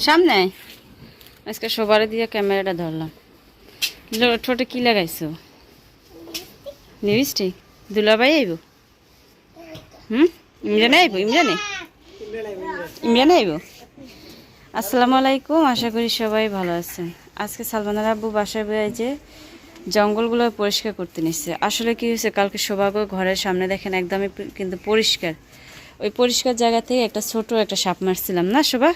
সামনে আজকে সবার দিয়ে ক্যামেরাটা ধরলাম। ঠোঁটে কি লাগাইছো? লিপস্টিক? দুলাভাই আইব? ইমরান আইব? ইমরান আইব? আসসালামু আলাইকুম, আশা করি সবাই ভালো আছেন। আজকে সালমানের আব্বু বাসায় বেড়ে যে জঙ্গলগুলো পরিষ্কার করতে নিচ্ছে। আসলে কি হয়েছে, কালকে সৌভাগ্য ঘরের সামনে দেখেন একদমই কিন্তু পরিষ্কার। ওই পরিষ্কার জায়গা থেকে একটা ছোট একটা সাপ মারছিলাম না শোভা?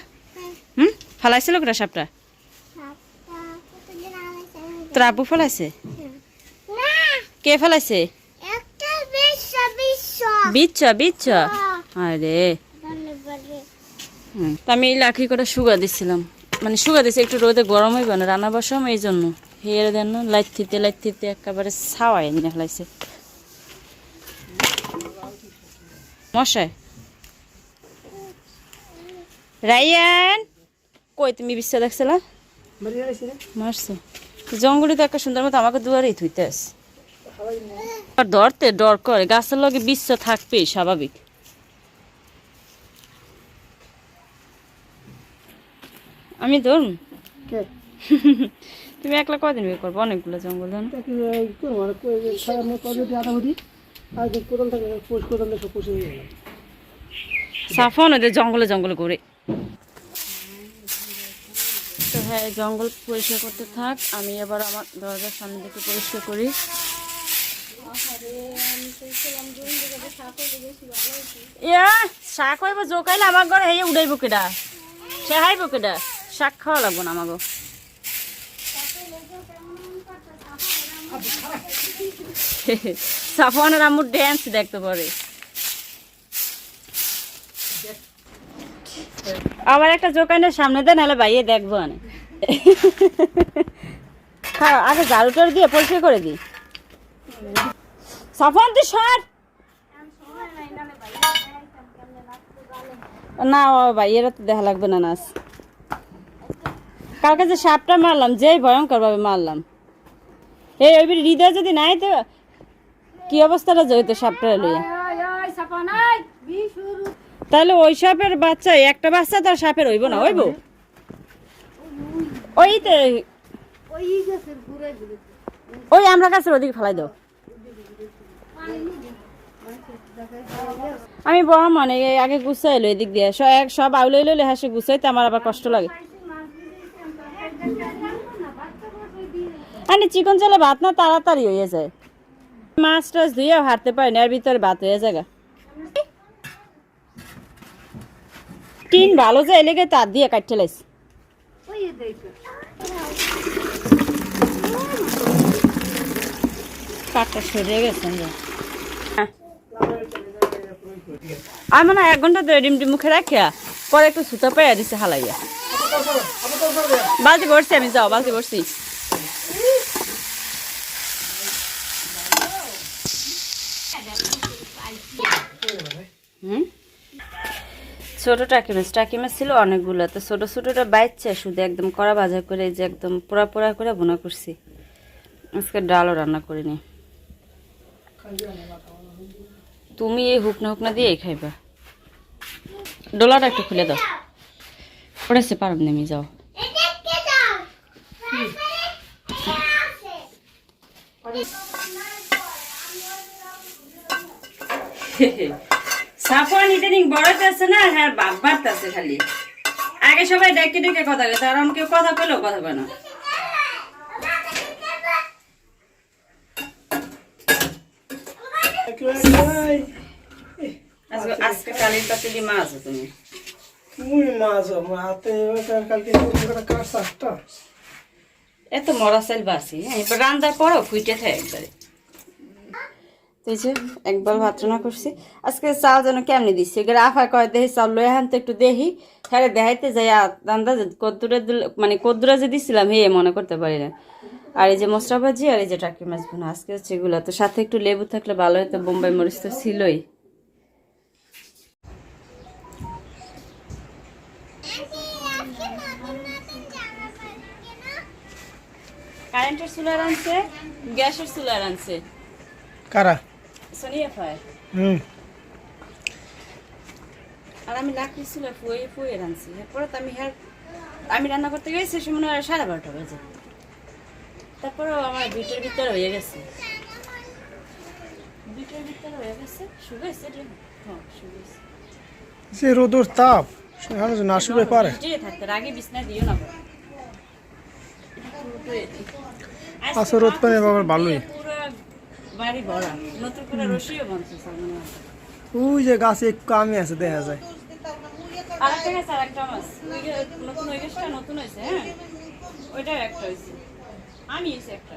ফালাইছিল ওটা সাপটা? তোর আব্বু ফেলাইছে? কে ফেলাইছে? বিচ্ছ আরে আমি এই লাকড়ি কটা শুকা দিচ্ছিলাম, মানে শুকা দিচ্ছি একটু রোদে গরম হইব না রান্না বসাম, এই জন্য হেরে দেন না লাইট থিতে একেবারে ছাওয়াই নিয়ে ফেলাইছে মশাই। রায়ান কই তুমি বিশ্ব দেখছিলা? মারছো জঙ্গলে তো একটা সুন্দর মতো আমাকে দুয়ারেই থুইতে আস। আর ধরতে ডর করে, গাছের লগে বিশ্ব থাকবেই স্বাভাবিক। আমি ধরুন তুমি একলা কদিন বিয়ে করবো? অনেকগুলো জঙ্গল সাফন ওদের জঙ্গলে জঙ্গলে করে। তো হ্যাঁ, জঙ্গল পরিষ্কার করতে থাক, আমি এবার আমার দরজার সামনে থেকে পরিষ্কার করি। শাক হইব জোকাইলে আমার ঘরে হেয়ে উড়াইব কেডা? সে হাইব কেডা? শাক খাওয়া লাগবো না আমাকে। সাফওয়ানের আম্মুর ড্যান্স দেখতে পারে। আবার একটা জোকানের সামনে দেন, নাহলে বাইরে দেখবো না। আগে ঝাড়ুটার দিয়ে পরিষ্কার করে দিই। সাফওয়ান তুই সর না, ভাইয়েরা তো দেখা লাগবে না নাচ। কালকে যে সাপটা মারলাম, যেই ভয়ঙ্কর ভাবে মারলাম, এই ওই হৃদয় যদি নাই তো কি অবস্থাটা হইতো সাপটা লইয়া। তাহলে ওই সাপের বাচ্চা, একটা বাচ্চা তার সাপের হইব না? হইব ওইতে ওই আমরা কাছে ওদিকে ফেলাই দাও। আমি বহা মানে আগে গুছাইলো এদিক দিয়ে সব আউলে লইলে হাসে গুছাইতে আমার আবার কষ্ট লাগে। আরে চিকন চালে ভাত না তাড়াতাড়ি হয়ে যায়, মাছ টাছ ধুয়েও হারতে পারি না, এর ভিতরে ভাত হয়ে যায়। টিন ভালো যায় লেগে তার দিয়ে কাটতে লাইছি। কাঠটা সরে গেছে আমি মানে 1 ঘন্টা ধরে ডিমটি মুখে রাখিয়া পরে একটু সুতা পাইয়া দিছে হালাইয়া। বালতি ভরছি আমি, যাও বালতি ভরছি। ছোট টাকি মাছ ছিল অনেকগুলো, তো ছোট ছোটটা বাইচ্ছে শুধু একদম কড়া ভাজা করে, যে একদম পোড়া পোড়া করে ভুনা করছি। আজকে ডালও রান্না করিনি। তুমি এই হুকনা দিয়েই খাইবা। ডোলাটা একটু খুলে দাও, পড়েছে পারব নেমে যাও। সাফওয়ান ইদানিং বড়তে আছে না, হ্যাঁ বাপ বাড়তেছে খালি। আগে সবাই ডেকে ডেকে কথা কইতো, আর কেউ কথা কইলেও কথা কয় না। আজকে কালির পাতিলি মাছ তুমি এত মরা চাইল বাসি, এবার রান্নার পরও ফুইটে থাকে একবারে। এই যে একবার ভাত রান্না করছি আজকে। চাল যেন কেমনি দিচ্ছি, আফা কয় দেখি চাল লই হান তো একটু দেখি, হ্যাঁ দেখাইতে যাই রান্না কদ্দুরে মানে কদ্দুরা যে দিচ্ছিলাম হে মনে করতে পারি না। আর এই যে মশলা ভাজি আর এই যে টাকি মাছ বোনা আজকে হচ্ছে এগুলো। তো সাথে একটু লেবু থাকলে ভালো হতো, বোম্বাই মরিচ তো ছিলই। কারেন্টের চুলার আনছে, গ্যাসের চুলার আনছে কারা? সোনিয়া ফায়। আর আমি লাকড়ি চুলা ফুয়ে রাঁধছি, এরপরে তো আমি আমি রান্না করতে গেছি সে সময় 12:30 বাজে, তারপরেও আমার 2টার ভিতরে হয়ে গেছে, 2টার ভিতরে হয়ে গেছে। শুকাইছে রে? হ্যাঁ শুকাইছে। যে রোদর তাপ সেখানে না শুকাই পারে। ভিজে থাকতে আগে বিছনা দিও না বাবা। আচ্ছা রোদ পানি বাবার ভালোই। পুরো বাড়ি ভরা, নতুন করে রসিও বানছে সামনে। ওই যে গাছে একটু কামই আছে দেখা যায়। আরেকটা গাছ আরেকটা মাছ নতুন হয়ে গেছে, নতুন হয়েছে। হ্যাঁ ওইটাও একটা হয়েছে, আমি হয়েছে একটা।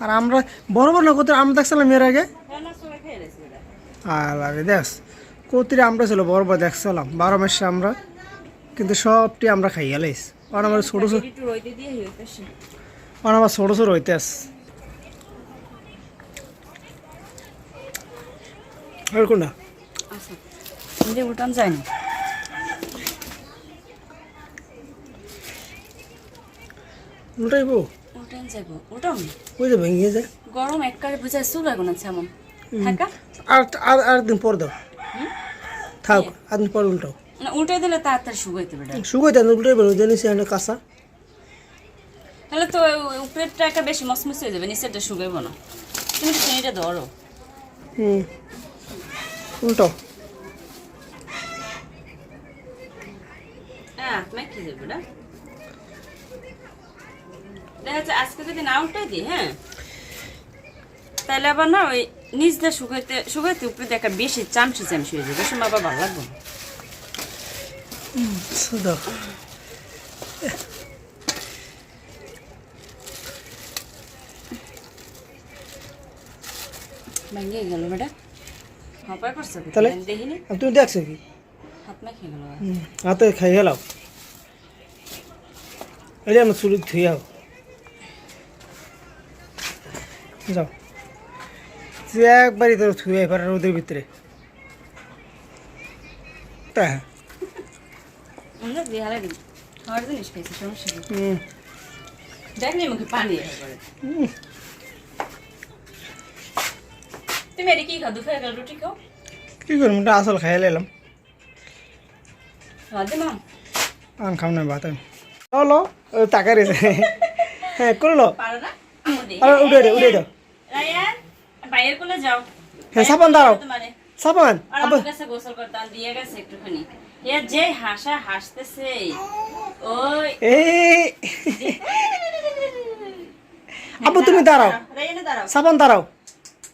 আর আমরা বড় বড় কত আম দেখছিলাম এর আগে। হ্যাঁ না সবাই খেয়ে গেছে ওটা। লাগে দেখ কতিরে আমরা ছিল বড় বড় দেখছিলাম 12 মাসে আমরা, কিন্তু সবটি আমরা খাই গেলাইস। আর আমার ছোট ছোট একটু রইতে দিয়ে হইতেছে। আর আমার ছোট ছোট হইতেস আর কোনটা আচ্ছা যে উঠান যায়নি, উল্টাইবো উঠান যাবো ওটাও ওই যে ভেঙে যায়। গরম একবারে বুঝায় চুল লাগো না এমন থাকা। আর আর আর দিন পর দাও থাক, আর দিন পর উল্টাও। না উল্টে দিলে তাড়াতাড়ি শুকাইতে বেটা। শুকাইতে উল্টাইবে জানিস কাঁচা। তাহলে তো উপরেরটা একটা বেশি মসমস হয়ে যাবে, নিচেরটা শুকাইবো না। তুমি তো চিনিটা ধরো। উল্টাও। হ্যাঁ তোমায় কি যাবে না দেখা যাচ্ছে আজকে যদি না উল্টাই দিই, হ্যাঁ তাহলে আবার না ওই নিচটা শুকাইতে শুকাইতে উপরে দেখা বেশি চামচি চামচি হয়ে যাবে, সময় আবার ভালো লাগবে না। দাও ভেঙে গেল বেটা, হপায় করছে তাহলে দেখিনি। তুমি দেখছো কি হাত মা খেয়ে গেল। হাতে খাই গেলাও এই আমার চুলি ধুয়ে যাও যাও তুই একবারই তোর ধুয়ে এবার রোদের ভিতরে তা আমরা বিহারে দিই খাওয়ার জিনিস খাইছি, সমস্যা নেই। দেখনি মুখে পানি একেবারে। তুমি এটা কি খাও? দুপুরে একটা রুটি খাও। কি করবো ওটা আসল খাই এলাম রাধে মা আম খাম না ভাত লো টাকা রেছে হ্যাঁ করলো পারো না? আর উঠে দে উঠে দাও। রায়ান বাইরের কোলে যাও। হ্যাঁ সাবান দাঁড়াও তোমারে সাবান আর আমার কাছে গোসল করতে দিয়ে গেছে একটুখানি। এ যে হাসা হাসতেছে ওই এই আবু তুমি দাঁড়াও, রায়ানে দাঁড়াও। সাবান দাঁড়াও,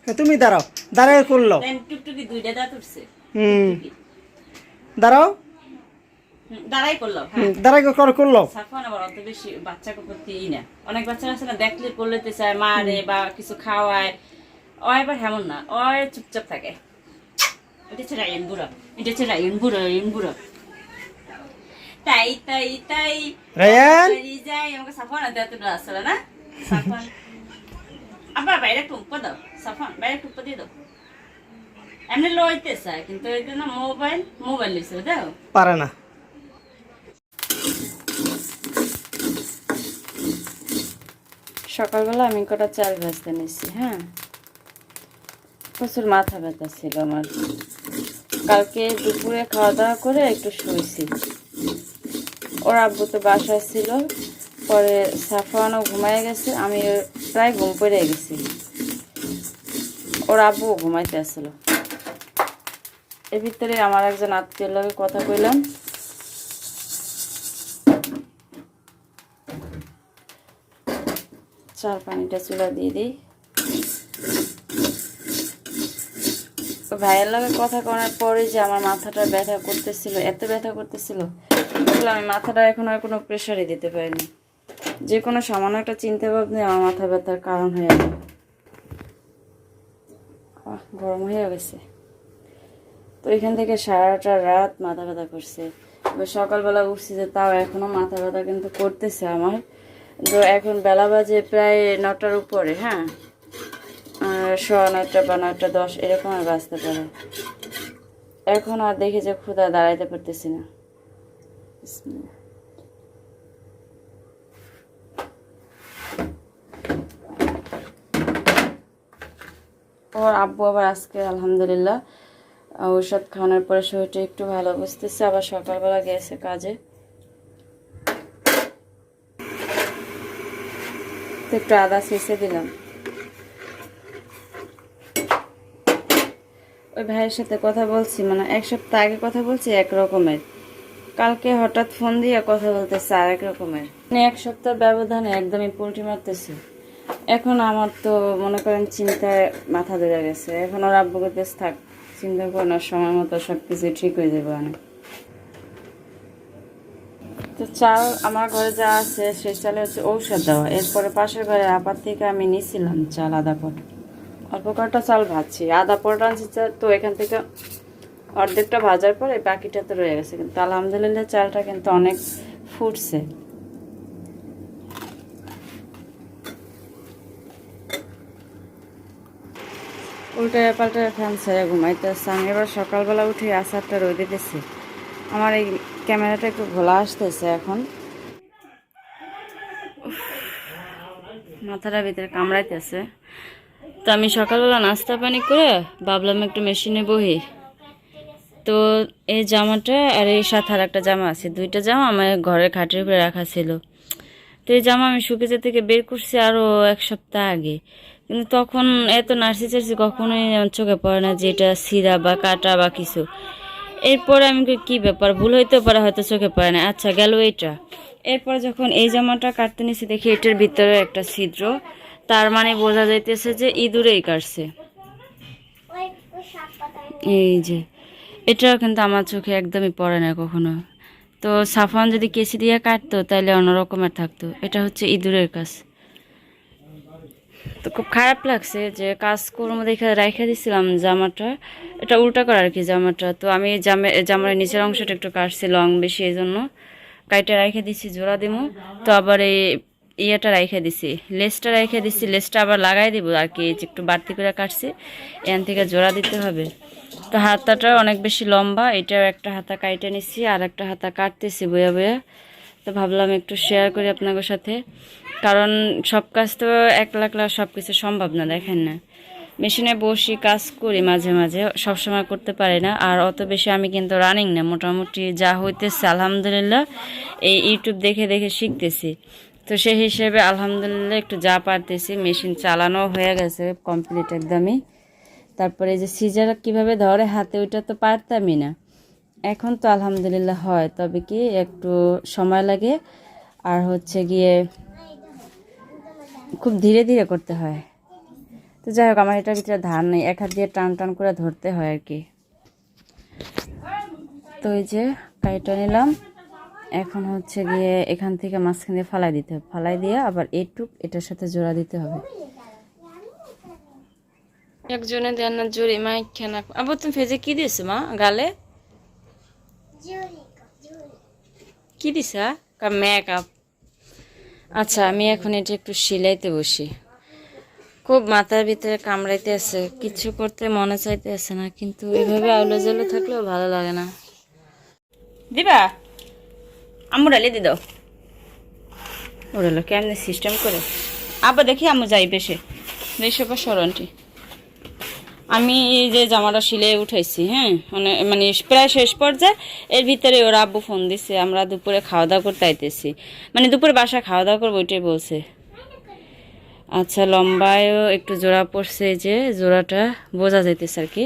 হ্যাঁ তুমি দাঁড়াও, দাঁড়ায় করলো দেন টুকটুকি দুইটা দাঁত উঠছে। দাঁড়াও দাঁড়াই করলাম। হ্যাঁ দাঁড়ায় করলো সাফওয়ান আবার অত বেশি বাচ্চা করতেই না। অনেক বাচ্চারা আছে না দেখলে করলেতে চায় মারে বা কিছু খাওয়ায়, ও এবার হেমন না, ও চুপচাপ থাকে। এটা হচ্ছে রায়ন বুড়া, এটা হচ্ছে রায়ন বুড়া, রায়ন বুড়া। তাই তাই তাই রায়ান যাই আমাকে সাফওয়ান এতটা আসলে না। সাফওয়ান আবার বাইরে টুম্পা দাও, সাফওয়ান বাইরে টুম্পা দিয়ে দাও। এমনি লইতে চায় কিন্তু এই না মোবাইল মোবাইল লিখছে দাও পারে না। সকালবেলা আমি কটা চাল ভাজতে নিচ্ছি। হ্যাঁ প্রচুর মাথা ব্যথা ছিল আমার, কালকে দুপুরে খাওয়া দাওয়া করে একটু শুয়েছি। ওর আব্বু তো বাসায় ছিল, পরে সাফওয়ানও ঘুমায় গেছে, আমি প্রায় ঘুম পড়ে গেছি। ওর আব্বুও ঘুমাইতে আসছিল। এর ভিতরে আমার একজন আত্মীয়র লগে কথা কইলাম। চাল পানিটা চুলা দিয়ে দিই। ভাইয়ের লগে কথা করার পরে যে আমার মাথাটা ব্যথা করতেছিল, এত ব্যথা করতেছিল, আমি মাথাটা এখন আর কোনো প্রেশারই দিতে পারিনি। যে কোনো সামান্য একটা চিন্তা ভাবনা আমার মাথা ব্যথার কারণ হয়ে গেল। গরম হয়ে গেছে তো এখান থেকে সারাটা রাত মাথা ব্যথা করছে। এবার সকালবেলা উঠছি যে তাও এখনো মাথা ব্যথা কিন্তু করতেছে আমার। তো এখন বেলা বাজে প্রায় 9টার উপরে। হ্যাঁ 9:15 বা 9:10 এরকম আর বাজতে পারে। এখন আর দেখি যে ক্ষুধা দাঁড়াইতে পারতেছি না। ওর আব্বু আবার আজকে আলহামদুলিল্লাহ ঔষধ খাওয়ানোর পরে শরীরটা একটু ভালো বুঝতেছে, আবার সকালবেলা গেছে কাজে। তো একটু আদা ছেঁচে দিলাম। ওই ভাইয়ের সাথে কথা বলছি, মানে 1 সপ্তাহ আগে কথা বলছি এক রকমের, কালকে হঠাৎ ফোন দিয়ে কথা বলতেছে আর এক রকমের। মানে 1 সপ্তাহ ব্যবধানে একদমই পোল্টি মারতেছে। এখন আমার তো মনে করেন চিন্তায় মাথা ধরে গেছে। এখন ওর আব্বু করতেছে থাক, চিন্তা করে না, সময় মতো সব কিছু ঠিক হয়ে যাবে অনেক। তো চাল আমার ঘরে যা আছে সেই চালে হচ্ছে ঔষধ দেওয়া। এরপরে পাশের ঘরে আপার থেকে আমি নিয়েছিলাম চাল আধা পট, অল্প কটা চাল ভাজছি, আধা পট আনছি চাল। তো এখান থেকে অর্ধেকটা ভাজার পরে বাকিটা তো রয়ে গেছে, কিন্তু আলহামদুলিল্লাহ চালটা কিন্তু অনেক ফুটছে। উল্টায় পাল্টায় ফ্যান ছেড়ে ঘুমাইতেছে। আমি এবার সকালবেলা উঠে আচারটা রোদ দিতেছি। আমার এই ক্যামেরাটা একটু ঘোলা আসতেছে এখন, মাথাটা ভিতরে কামড়াইতেছে। তো আমি সকালবেলা নাস্তা পানি করে ভাবলাম একটু মেশিনে বহি। তো এই জামাটা আর এই সাথে আর একটা জামা আছে, 2টা জামা আমার ঘরের খাটের উপরে রাখা ছিল। তো এই জামা আমি শুকিয়ে থেকে বের করছি আরও 1 সপ্তাহ আগে, কিন্তু তখন এত নার্সি চার্সি কখনোই চোখে পড়ে না যে এটা ছিঁড়া বা কাটা বা কিছু। এরপরে আমি কি ব্যাপার, ভুল হইতে পারে, হয়তো চোখে পড়ে না, আচ্ছা গেল এইটা। এরপর যখন এই জামাটা কাটতে নিয়েছি দেখি এটার ভিতরে একটা ছিদ্র, তার মানে বোঝা যাইতেছে যে ইঁদুরেই কাটছে। এই যে এটাও কিন্তু আমার চোখে একদমই পড়ে না কখনো। তো সাফান যদি কেসি দিয়ে কাটতো তাহলে অন্যরকমের থাকতো, এটা হচ্ছে ইঁদুরের কাজ। তো খুব খারাপ লাগছে যে কাজ করবো দেখে রেখে দিছিলাম জামাটা, এটা উল্টা করা আর কি জামাটা। তো আমি জামার নিচের অংশটা একটু কাটছি লং বেশি, এই জন্য কাইটা রেখে দিছি জোড়া দিমু। তো আবার এই ইয়েটা রেখে দিছি, লেসটা রেখে দিছি, লেসটা আবার লাগাই দিব আর কি, একটু বাড়তি করে কাটছি, এখান থেকে জোড়া দিতে হবে। তো হাতাটা অনেক বেশি লম্বা, এটাও একটা হাতা কাইটে নিছি আর একটা হাতা কাটতেছি বয়া বয়া। তো ভাবলাম একটু শেয়ার করি আপনাদের সাথে, কারণ সব কাজ তো একলা সব কিছু সম্ভব না। দেখেন না, মেশিনে বসি কাজ করি মাঝে মাঝে, সবসময় করতে পারি না। আর অত বেশি আমি কিন্তু রানিং না, মোটামুটি যা হইতেছে আলহামদুলিল্লাহ এই ইউটিউব দেখে দেখে শিখতেছি। তো সেই হিসেবে আলহামদুলিল্লাহ একটু যা পারতেছি, মেশিন চালানো হয়ে গেছে কমপ্লিট একদমই। তারপরে এই যে সিজার কীভাবে ধরে হাতে, ওইটা তো পারতামই না, এখন তো আলহামদুলিল্লাহ হয়, তবে কি একটু সময় লাগে আর হচ্ছে গিয়ে খুব ধীরে ধীরে করতে হয়। তো যাই হোক, আমার এটার ভিতরে ধার নেই, 1 হাত দিয়ে টান টান করে ধরতে হয় আর কি। তো এই যে কাইটা নিলাম, এখন হচ্ছে গিয়ে এখান থেকে মাঝখান দিয়ে ফালাই দিতে হবে, ফালাই দিয়ে আবার এটার সাথে জোড়া দিতে হবে। একজনে দেন না জোরে মাইক খানা। আবার তুমি ফেজে কি দিয়েছো মা গালে, কি দিছা? মেকআপ। আচ্ছা আমি এখন এটা একটু সিলাইতে বসি, খুব মাথার ভিতরে কামড়াইতে আছে, কিছু করতে মনে চাইতে আছে না, কিন্তু এভাবে আউলে জলে থাকলেও ভালো লাগে না। দিবা আম্মু ডালি দি দাও, ওরালো কেমনি সিস্টেম করে। আবার দেখি আম্মু যাই বেশি বেশি পর সরন্টি। আমি এই যে জামাটা সিলাই উঠাইছি, হ্যাঁ মানে প্রায় শেষ পর্যায়ে। এর ভিতরে ওরা আব্বু ফোন দিছে, আমরা দুপুরে খাওয়া দাওয়া করতে আইতেছি, মানে দুপুরে বাসায় খাওয়া দাওয়া করবো ওইটাই বলছে। আচ্ছা লম্বায়ও একটু জোড়া পড়ছে, যে জোড়াটা বোঝা যাইতেছে আর কি।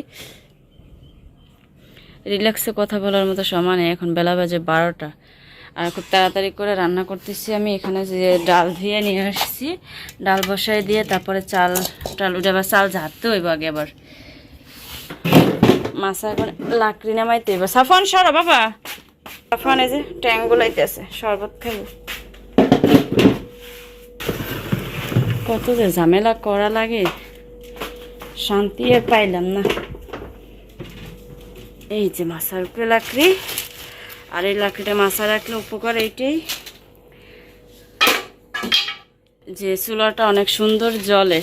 রিল্যাক্সে কথা বলার মতো সময় নেই, এখন বেলা বাজে 12টা, আর খুব তাড়াতাড়ি করে রান্না করতেছি আমি। এখানে যে ডাল ধুয়ে নিয়ে আসছি, ডাল বসাই দিয়ে তারপরে চাল উঠে আবার চাল ঝাড়তে হইব আগে, আবার মাছা এখন লাকড়ি নামাইতে হইব। সাফন সরো বাবা, সাফন এই যে ট্যাং গুলাইতেছে, শরবত খাইব। কত যে ঝামেলা করা লাগে, শান্তি আর পাইলাম না। এই যে মাছার উপরে লাকড়ি, আর এই লাকড়িটা মাছা রাখলে উপকার এইটাই যে চুলাটা অনেক সুন্দর জ্বলে।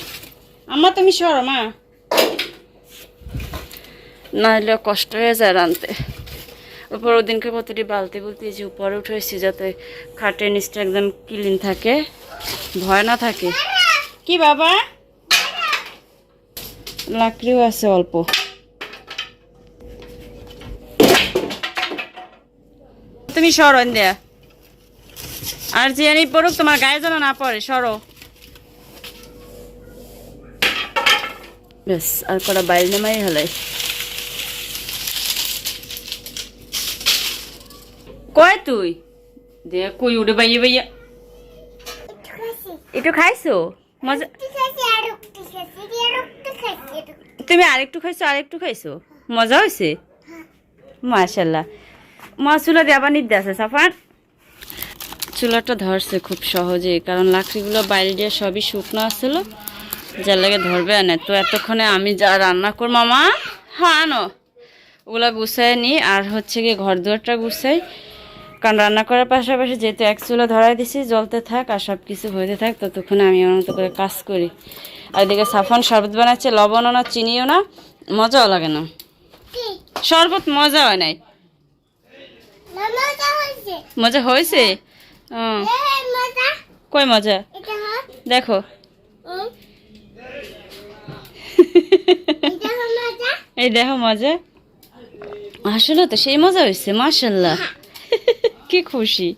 আম্মা তুমি সরো মা, না হলে কষ্ট হয়ে যায় রানতে। উপর ওদিনকে কতটি বালতি বলতে যে উপরে উঠেছি, যাতে খাটের নিচটা একদম ক্লিন থাকে, ভয় না থাকে। কি বাবা, লাকড়িও আছে অল্প। তুমি সরো দেয়া, আর যে পড়ুক তোমার গায়ে যেন না পড়ে, সরো। ব্যাস আর কটা বাইরে নামাই হলাই কয় তুই দে কই উড়ে বাইয়ে বাইয়া একটু খাইছো মজা তুমি আরেকটু খাইছো মজা হয়েছে মাশাল্লাহ মা চুলা দিয়ে আবার নিতে আছে সাফার চুলাটা ধরছে খুব সহজে কারণ লাকড়িগুলো বাইরে দিয়ে সবই শুকনো আসছিল যার লাগে ধরবে না তো এতক্ষণে আমি যা রান্না কর মামা হ্যাঁ আনো ওগুলা গুছাই নিই আর হচ্ছে গিয়ে ঘর দুয়ারটা গুছাই কারণ রান্না করার পাশাপাশি যেহেতু এক চুলা ধরাই দিছি জ্বলতে থাক আর সব কিছু হইতে থাক ততক্ষণে আমি আমার মতো করে কাজ করি আর এদিকে সাফন শরবত বানাচ্ছে লবণও না চিনিও না মজাও লাগে না শরবত মজা হয় নাই মজা হয়েছে কই মজা দেখো এই দেখো মজা আসলে তো সেই মজা হয়েছে মাশাল্লাহ কি খুশি